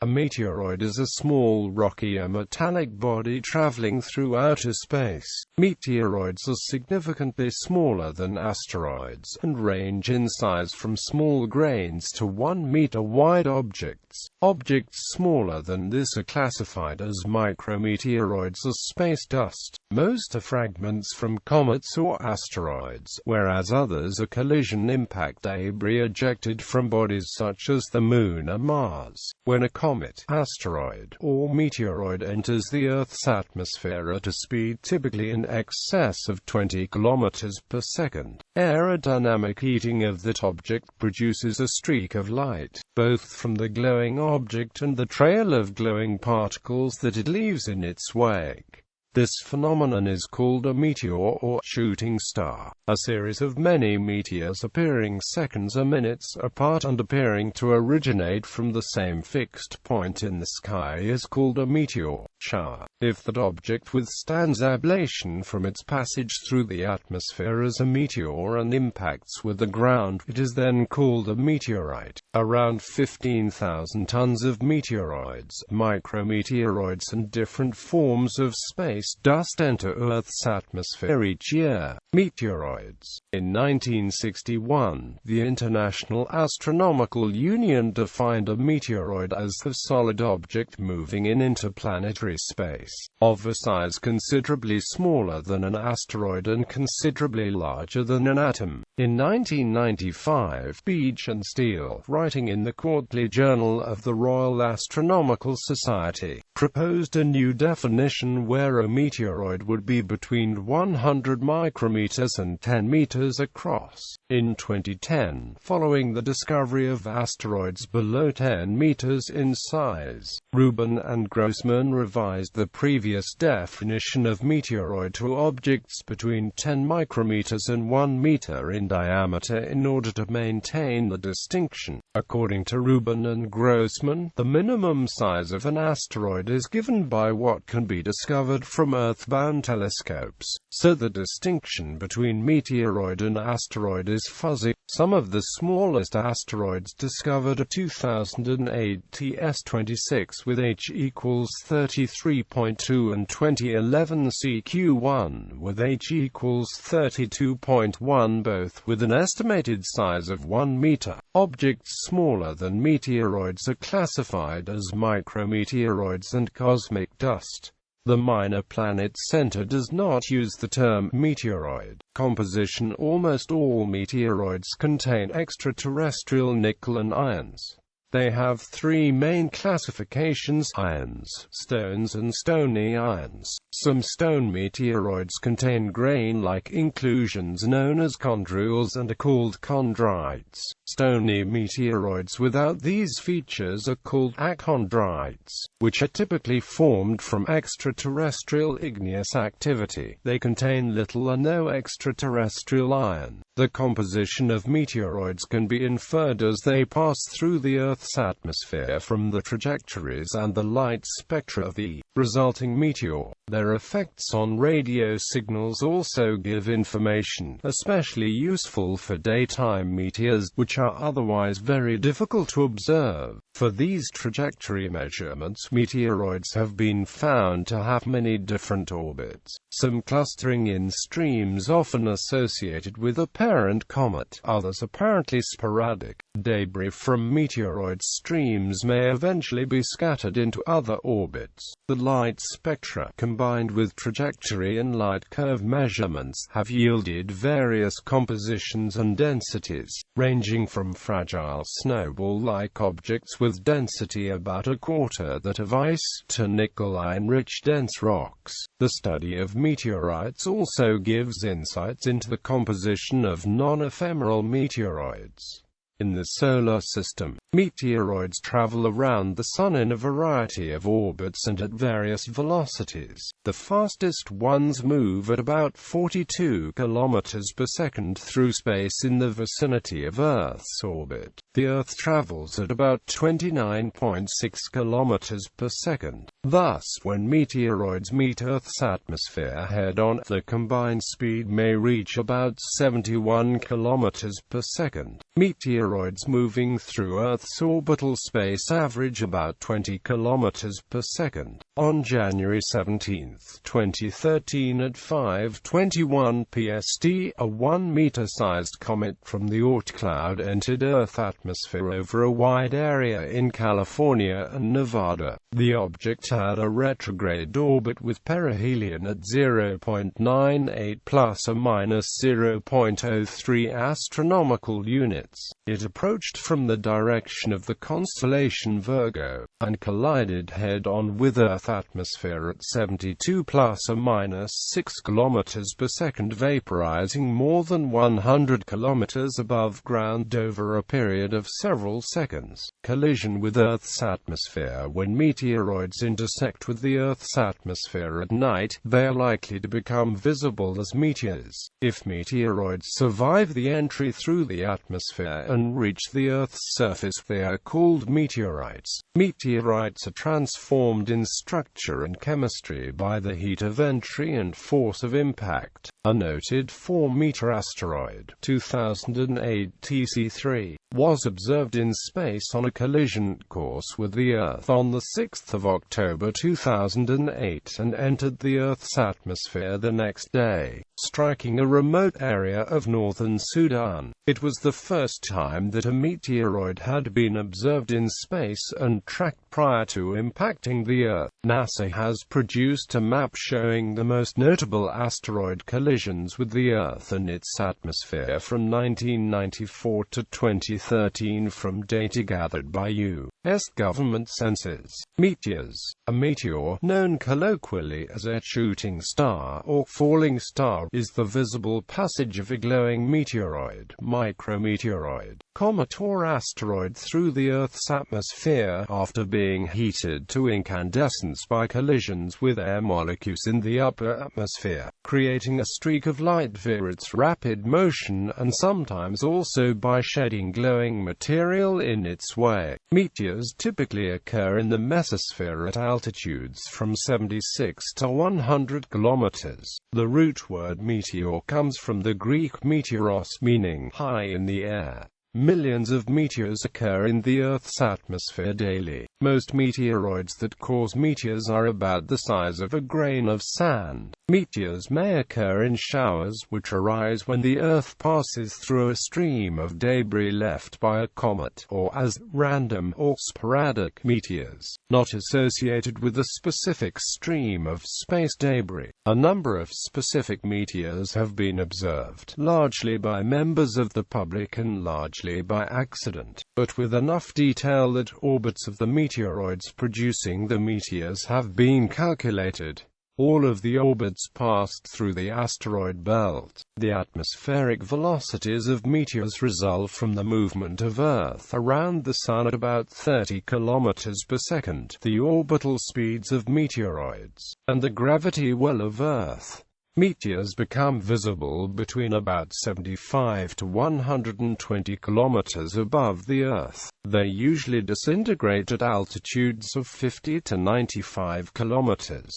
A meteoroid is a small rocky or metallic body traveling through outer space. Meteoroids are significantly smaller than asteroids, and range in size from small grains to 1 meter wide objects. Objects smaller than this are classified as micrometeoroids or space dust. Most are fragments from comets or asteroids, whereas others are collision impact debris ejected from bodies such as the Moon or Mars. When a comet, asteroid, or meteoroid enters the Earth's atmosphere at a speed typically in excess of 20 km per second, aerodynamic heating of that object produces a streak of light, both from the glowing object and the trail of glowing particles that it leaves in its wake. This phenomenon is called a meteor or shooting star. A series of many meteors appearing seconds or minutes apart and appearing to originate from the same fixed point in the sky is called a meteor shower. If that object withstands ablation from its passage through the atmosphere as a meteor and impacts with the ground, it is then called a meteorite. Around 15,000 tons of meteoroids, micrometeoroids and different forms of space dust enter Earth's atmosphere each year. Meteoroids. In 1961, the International Astronomical Union defined a meteoroid as the solid object moving in interplanetary space, of a size considerably smaller than an asteroid and considerably larger than an atom. In 1995, Beach and Steele, writing in the Quarterly Journal of the Royal Astronomical Society, proposed a new definition where a meteoroid would be between 100 micrometers and 10 meters across. In 2010, following the discovery of asteroids below 10 meters in size, Rubin and Grossman revised the previous definition of meteoroid to objects between 10 micrometers and 1 meter in diameter in order to maintain the distinction. According to Rubin and Grossman, the minimum size of an asteroid is given by what can be discovered from Earth-bound telescopes, so the distinction between meteoroid and asteroid is fuzzy. Some of the smallest asteroids discovered are 2008 TS26 with H equals 33.2 and 2011 CQ1 with H equals 32.1, both with an estimated size of 1 meter. Objects smaller than meteoroids are classified as micrometeoroids and cosmic dust. The Minor Planets Center does not use the term meteoroid composition. Almost all meteoroids contain extraterrestrial nickel and ions. They have three main classifications: ions, stones and stony ions. Some stone meteoroids contain grain-like inclusions known as chondrules and are called chondrites. Stony meteoroids without these features are called achondrites, which are typically formed from extraterrestrial igneous activity. They contain little or no extraterrestrial iron. The composition of meteoroids can be inferred as they pass through the Earth's atmosphere from the trajectories and the light spectra of the resulting meteor. Their effects on radio signals also give information, especially useful for daytime meteors, which are otherwise very difficult to observe. For these trajectory measurements, meteoroids have been found to have many different orbits, some clustering in streams often associated with a parent comet, others apparently sporadic. Debris from meteoroid streams may eventually be scattered into other orbits. The light spectra, combined with trajectory and light curve measurements, have yielded various compositions and densities, ranging from fragile snowball-like objects with density about a quarter that of ice to nickel-iron-rich dense rocks. The study of meteorites also gives insights into the composition of non-ephemeral meteoroids. In the Solar System, meteoroids travel around the Sun in a variety of orbits and at various velocities. The fastest ones move at about 42 km per second through space in the vicinity of Earth's orbit. The Earth travels at about 29.6 km per second. Thus, when meteoroids meet Earth's atmosphere head-on, the combined speed may reach about 71 km per second. Meteoroids meteoroids moving through Earth's orbital space average about 20 kilometers per second. On January 17, 2013 at 5:21 PST, a 1-meter-sized comet from the Oort cloud entered Earth's atmosphere over a wide area in California and Nevada. The object had a retrograde orbit with perihelion at 0.98 plus or minus 0.03 astronomical units. It approached from the direction of the constellation Virgo, and collided head-on with Earth's atmosphere at 72 plus or minus 6 kilometers per second, vaporizing more than 100 kilometers above ground over a period of several seconds. Collision with Earth's atmosphere. When meteoroids intersect with the Earth's atmosphere at night, they are likely to become visible as meteors. If meteoroids survive the entry through the atmosphere and reach the Earth's surface, they are called meteorites. Meteorites are transformed in structure and chemistry by the heat of entry and force of impact. A noted 4-meter asteroid, 2008 TC3, was observed in space on a collision course with the Earth on the 6th of October 2008 and entered the Earth's atmosphere the next day, striking a remote area of northern Sudan. It was the first time that a meteoroid had been observed in space and tracked prior to impacting the Earth. NASA has produced a map showing the most notable asteroid collisions with the Earth and its atmosphere from 1994 to 2013 from data gathered by U.S. government census. Meteors. A meteor, known colloquially as a shooting star or falling star, is the visible passage of a glowing meteoroid, micrometeoroid, comet or asteroid through the Earth's atmosphere after being heated to incandescence by collisions with air molecules in the upper atmosphere, creating a streak of light via its rapid motion and sometimes also by shedding glowing material in its way. Meteors typically occur in the mesosphere at altitudes from 76 to 100 kilometers. The root word meteor comes from the Greek meteoros, meaning high in the air. Millions of meteors occur in the Earth's atmosphere daily. Most meteoroids that cause meteors are about the size of a grain of sand. Meteors may occur in showers, which arise when the Earth passes through a stream of debris left by a comet, or as random or sporadic meteors, not associated with a specific stream of space debris. A number of specific meteors have been observed, largely by members of the public and largely by accident, but with enough detail that orbits of the meteoroids producing the meteors have been calculated. All of the orbits passed through the asteroid belt. The atmospheric velocities of meteors result from the movement of Earth around the Sun at about 30 kilometers per second, the orbital speeds of meteoroids, and the gravity well of Earth. Meteors become visible between about 75 to 120 kilometers above the Earth. They usually disintegrate at altitudes of 50 to 95 kilometers.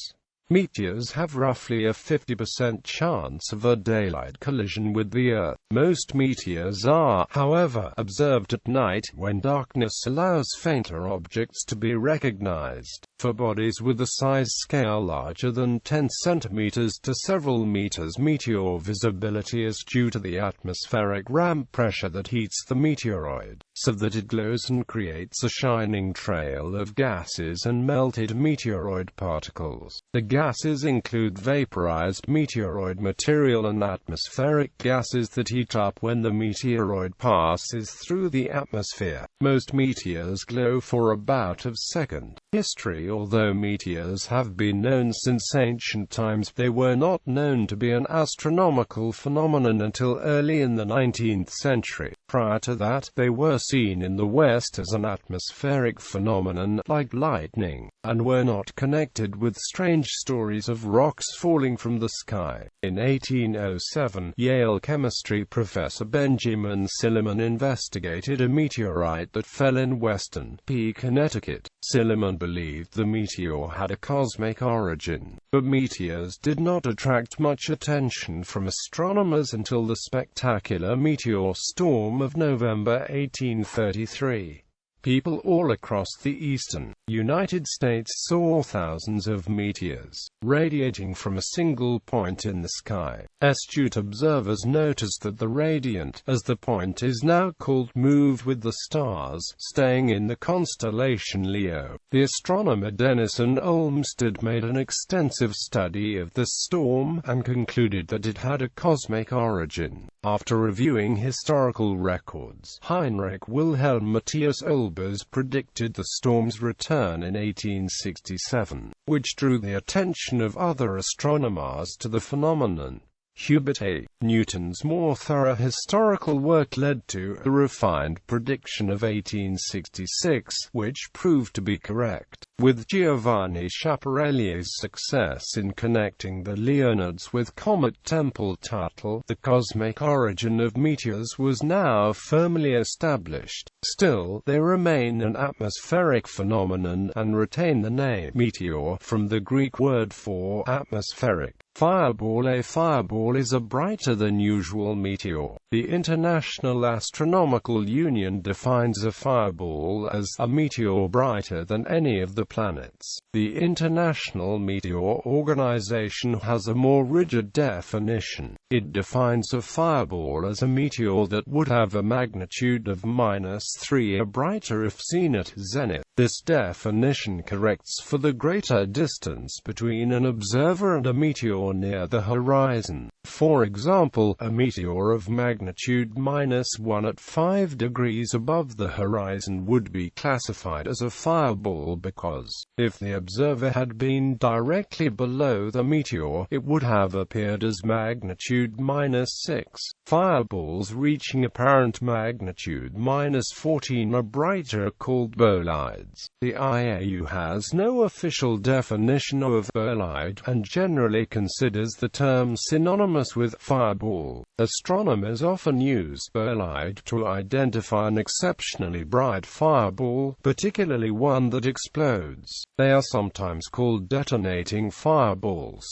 Meteors have roughly a 50% chance of a daylight collision with the Earth. Most meteors are, however, observed at night, when darkness allows fainter objects to be recognized. For bodies with a size scale larger than 10 centimeters to several meters, meteor visibility is due to the atmospheric ramp pressure that heats the meteoroid, so that it glows and creates a shining trail of gases and melted meteoroid particles. The gases include vaporized meteoroid material and atmospheric gases that heat up when the meteoroid passes through the atmosphere. Most meteors glow for about a second. History. Although meteors have been known since ancient times, they were not known to be an astronomical phenomenon until early in the 19th century. Prior to that, they were seen in the West as an atmospheric phenomenon, like lightning, and were not connected with strange stories of rocks falling from the sky. In 1807, Yale chemistry professor Benjamin Silliman investigated a meteorite that fell in Western P. Connecticut. Silliman believed the meteor had a cosmic origin, but meteors did not attract much attention from astronomers until the spectacular meteor storm of November 1833. People all across the eastern United States saw thousands of meteors radiating from a single point in the sky. Astute observers noticed that the radiant, as the point is now called, moved with the stars, staying in the constellation Leo. The astronomer Denison Olmsted made an extensive study of the storm, and concluded that it had a cosmic origin. After reviewing historical records, Heinrich Wilhelm Matthias Olbers predicted the storm's return in 1867, which drew the attention of other astronomers to the phenomenon. Hubert A. Newton's more thorough historical work led to a refined prediction of 1866, which proved to be correct. With Giovanni Schiaparelli's success in connecting the Leonids with Comet Tempel-Tuttle, the cosmic origin of meteors was now firmly established. Still, they remain an atmospheric phenomenon, and retain the name meteor from the Greek word for atmospheric. Fireball. A fireball is a brighter than usual meteor. The International Astronomical Union defines a fireball as a meteor brighter than any of the planets. The International Meteor Organization has a more rigid definition. It defines a fireball as a meteor that would have a magnitude of -3 or brighter if seen at zenith. This definition corrects for the greater distance between an observer and a meteor near the horizon. For example, a meteor of magnitude -1 at 5 degrees above the horizon would be classified as a fireball because, if the observer had been directly below the meteor, it would have appeared as magnitude -6. Fireballs reaching apparent magnitude -14 or brighter are called bolides. The IAU has no official definition of bolide, and generally considers the term synonymous with fireball. Astronomers often use bolide to identify an exceptionally bright fireball, particularly one that explodes. They are sometimes called detonating fireballs.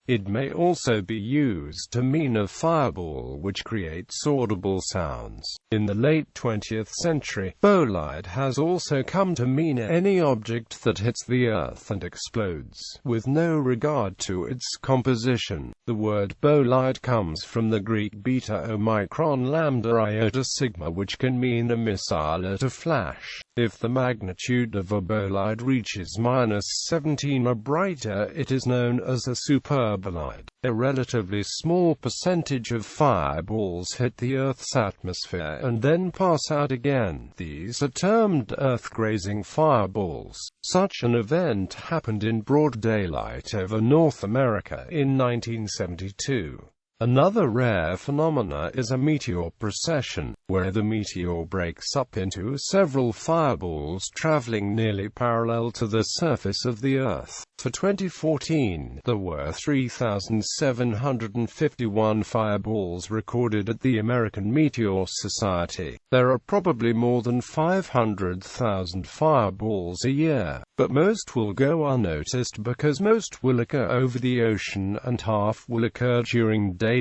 It may also be used to mean a fireball which creates audible sounds. In the late 20th century, bolide has also come to mean any object that hits the Earth and explodes, with no regard to its composition. The word bolide comes from the Greek beta omicron lambda iota sigma, which can mean a missile at a flash. If the magnitude of a bolide reaches -17 or brighter, it is known as a superbolide. A relatively small percentage of fireballs hit the Earth's atmosphere and then pass out again. These are termed Earth-grazing fireballs. Such an event happened in broad daylight over North America in 1972. Another rare phenomena is a meteor precession, where the meteor breaks up into several fireballs traveling nearly parallel to the surface of the Earth. For 2014, there were 3,751 fireballs recorded at the American Meteor Society. There are probably more than 500,000 fireballs a year, but most will go unnoticed because most will occur over the ocean and half will occur during daytime.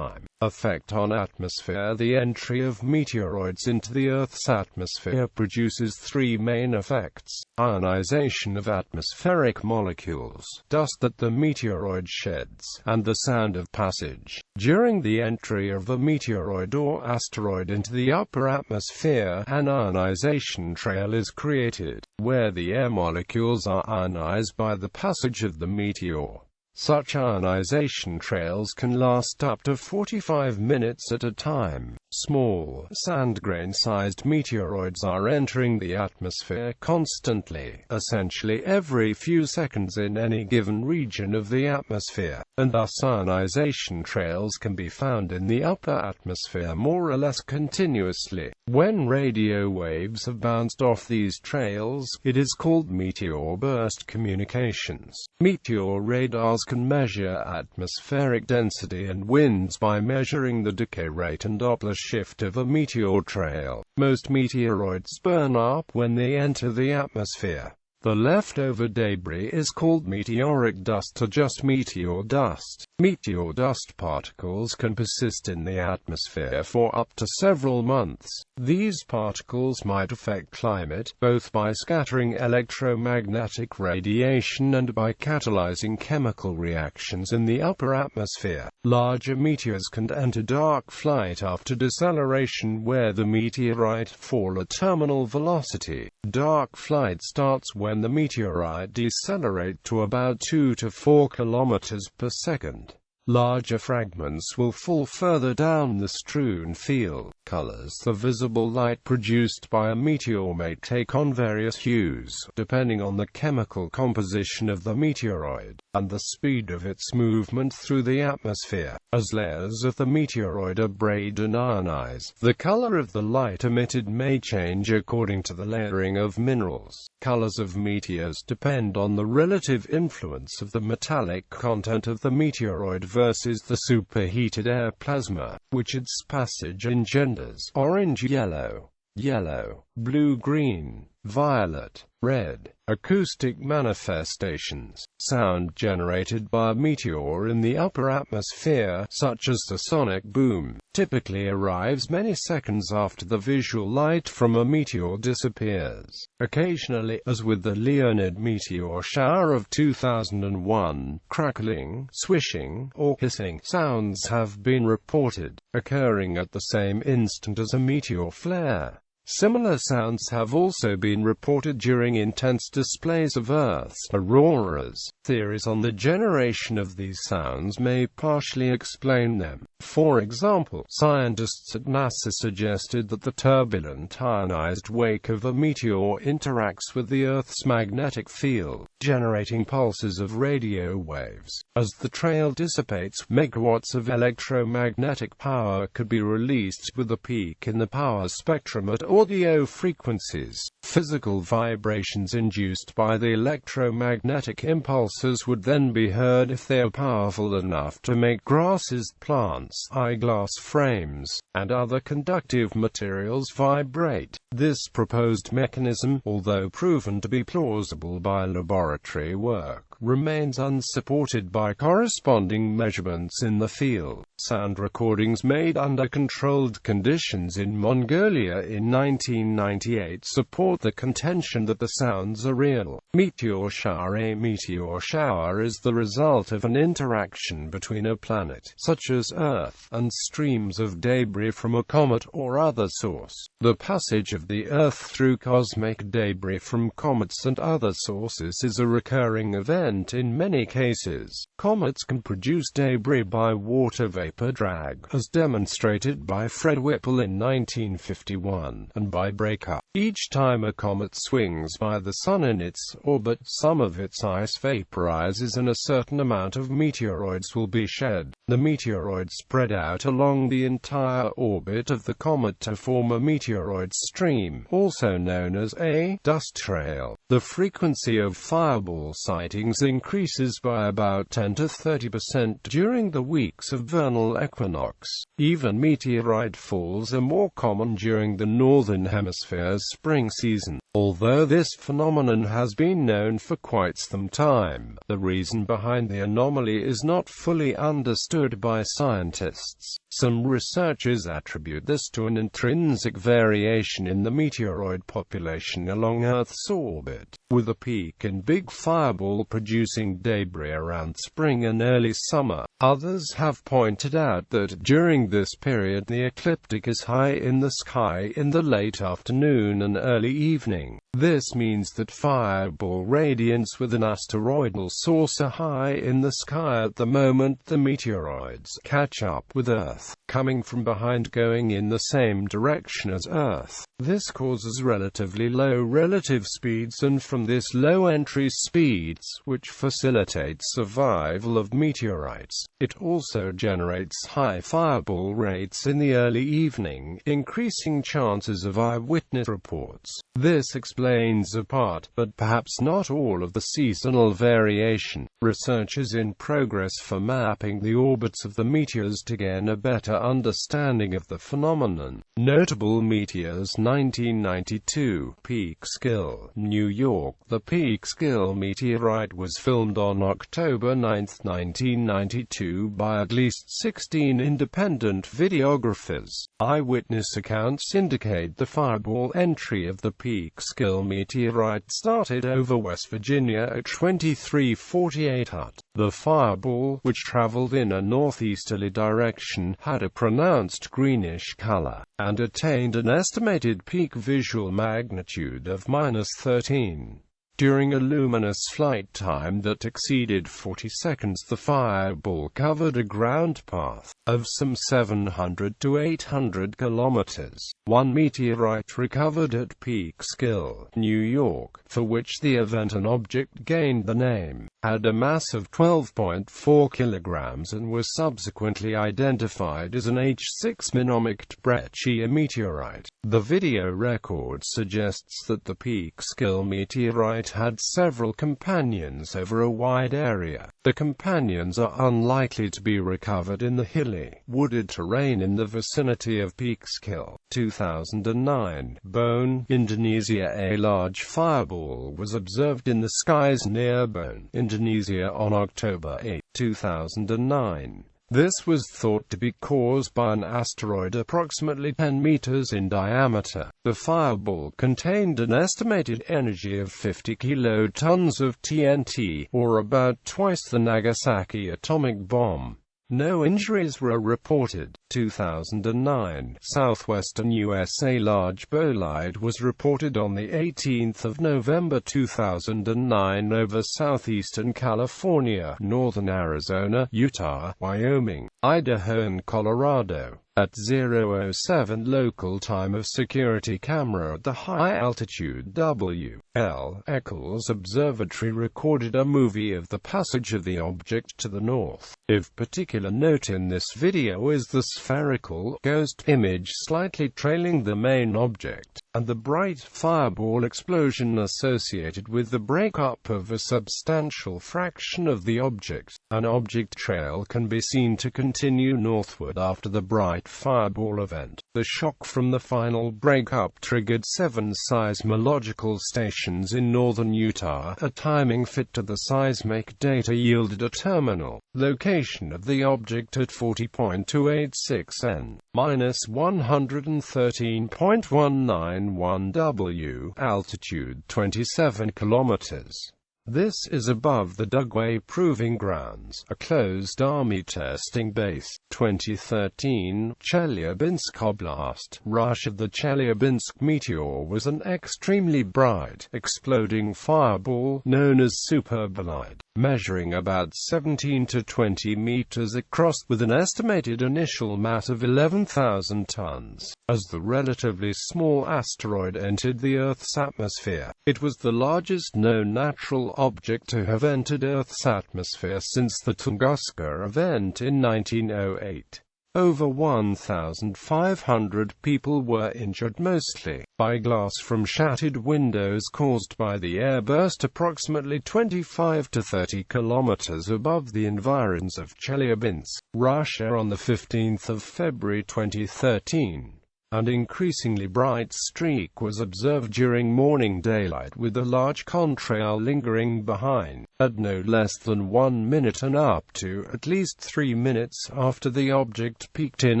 Effect on atmosphere. The entry of meteoroids into the Earth's atmosphere produces three main effects: ionization of atmospheric molecules, dust that the meteoroid sheds, and the sound of passage. During the entry of a meteoroid or asteroid into the upper atmosphere, an ionization trail is created, where the air molecules are ionized by the passage of the meteor. Such ionization trails can last up to 45 minutes at a time. Small, sand-grain-sized meteoroids are entering the atmosphere constantly, essentially every few seconds in any given region of the atmosphere, and thus ionization trails can be found in the upper atmosphere more or less continuously. When radio waves have bounced off these trails, it is called meteor burst communications. Meteor radars can measure atmospheric density and winds by measuring the decay rate and Doppler shift of a meteor trail. Most meteoroids burn up when they enter the atmosphere. The leftover debris is called meteoric dust or just meteor dust. Meteor dust particles can persist in the atmosphere for up to several months. These particles might affect climate, both by scattering electromagnetic radiation and by catalyzing chemical reactions in the upper atmosphere. Larger meteors can enter dark flight after deceleration, where the meteorite fall at terminal velocity. Dark flight starts when the meteorite decelerates to about 2 to 4 kilometers per second. Larger fragments will fall further down the strewn field. Colors: the visible light produced by a meteor may take on various hues, depending on the chemical composition of the meteoroid, and the speed of its movement through the atmosphere. As layers of the meteoroid abrade and ionize, the color of the light emitted may change according to the layering of minerals. Colors of meteors depend on the relative influence of the metallic content of the meteoroid versus the superheated air plasma, which its passage engenders. Orange, yellow, blue, green, violet, red. Acoustic manifestations: sound generated by a meteor in the upper atmosphere, such as the sonic boom, typically arrives many seconds after the visual light from a meteor disappears. Occasionally, as with the Leonid meteor shower of 2001, crackling, swishing, or hissing sounds have been reported, occurring at the same instant as a meteor flare. Similar sounds have also been reported during intense displays of Earth's auroras. Theories on the generation of these sounds may partially explain them. For example, scientists at NASA suggested that the turbulent ionized wake of a meteor interacts with the Earth's magnetic field, generating pulses of radio waves. As the trail dissipates, megawatts of electromagnetic power could be released, with a peak in the power spectrum at audio frequencies. Physical vibrations induced by the electromagnetic impulses would then be heard if they are powerful enough to make grasses, plants, eyeglass frames, and other conductive materials vibrate. This proposed mechanism, although proven to be plausible by laboratory work, remains unsupported by corresponding measurements in the field. Sound recordings made under controlled conditions in Mongolia in 1998 support the contention that the sounds are real. Meteor shower: a meteor shower is the result of an interaction between a planet, such as Earth, and streams of debris from a comet or other source. The passage of the Earth through cosmic debris from comets and other sources is a recurring event in many cases. Comets can produce debris by water vapor drag, as demonstrated by Fred Whipple in 1951, and by breakup. Each time a comet swings by the Sun in its orbit, some of its ice vaporizes and a certain amount of meteoroids will be shed. The meteoroids spread out along the entire orbit of the comet to form a meteoroid stream, also known as a dust trail. The frequency of fireball sightings increases by about 10 to 30% during the weeks of vernal equinox. Even meteorite falls are more common during the northern hemisphere's spring season. Although this phenomenon has been known for quite some time, the reason behind the anomaly is not fully understood by scientists. Some researchers attribute this to an intrinsic variation in the meteoroid population along Earth's orbit, with a peak in big fireball-producing debris around spring and early summer. Others have pointed out that during this period the ecliptic is high in the sky in the late afternoon and early evening. This means that fireball radiance with an asteroidal source are high in the sky at the moment the meteoroids catch up with Earth, coming from behind going in the same direction as Earth. This causes relatively low relative speeds, and from this low entry speeds, which facilitates survival of meteorites, It also generates high fireball rates in the early evening, increasing chances of eyewitness reports. This explains a part, but perhaps not all, of the seasonal variation. Research is in progress for mapping the orbits of the meteors to gain a better understanding of the phenomenon. Notable meteors: 1992, Peekskill, New York. The Peekskill meteorite was filmed on October 9, 1992 by at least 16 independent videographers. Eyewitness accounts indicate the fireball entry of the Peekskill meteorite started over West Virginia at 23:48 UT. The fireball, which traveled in a northeasterly direction, had a pronounced greenish color, and attained an estimated peak visual magnitude of -13. During a luminous flight time that exceeded 40 seconds, the fireball covered a ground path of some 700 to 800 kilometers. One meteorite recovered at Peekskill, New York, for which the event and object gained the name, had a mass of 12.4 kilograms and was subsequently identified as an H6 Menominee meteorite. The video record suggests that the Peekskill meteorite had several companions over a wide area. The companions are unlikely to be recovered in the hilly, wooded terrain in the vicinity of Peekskill. 2009, Bone, Indonesia. A large fireball was observed in the skies near Bone, Indonesia on October 8, 2009. This was thought to be caused by an asteroid approximately 10 meters in diameter. The fireball contained an estimated energy of 50 kilotons of TNT, or about twice the Nagasaki atomic bomb. No injuries were reported. 2009, Southwestern USA. Large bolide was reported on the 18th of November 2009 over southeastern California, northern Arizona, Utah, Wyoming, Idaho and Colorado. At 0:07 local time, a security camera at the high-altitude W.L. Eccles Observatory recorded a movie of the passage of the object to the north. Of particular note in this video is the spherical ghost image slightly trailing the main object, and the bright fireball explosion associated with the breakup of a substantial fraction of the object. An object trail can be seen to continue northward after the bright fireball event. The shock from the final breakup triggered 7 seismological stations in northern Utah. A timing fit to the seismic data yielded a terminal location of the object at 40.286 N, -113.191 W, altitude 27 kilometers. This is above the Dugway Proving Grounds, a closed Army testing base. 2013, Chelyabinsk Oblast, Russia. The Chelyabinsk meteor was an extremely bright, exploding fireball known as superbolide, measuring about 17 to 20 meters across, with an estimated initial mass of 11,000 tons. As the relatively small asteroid entered the Earth's atmosphere, it was the largest known natural object to have entered Earth's atmosphere since the Tunguska event in 1908. Over 1,500 people were injured, mostly by glass from shattered windows caused by the airburst approximately 25 to 30 kilometers above the environs of Chelyabinsk, Russia on 15 February 2013. An increasingly bright streak was observed during morning daylight, with a large contrail lingering behind, at no less than 1 minute and up to at least 3 minutes after the object peaked in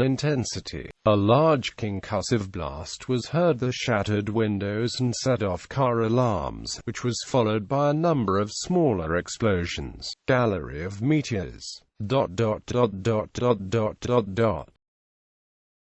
intensity. A large concussive blast was heard that shattered windows and set off car alarms, which was followed by a number of smaller explosions. Gallery of meteors.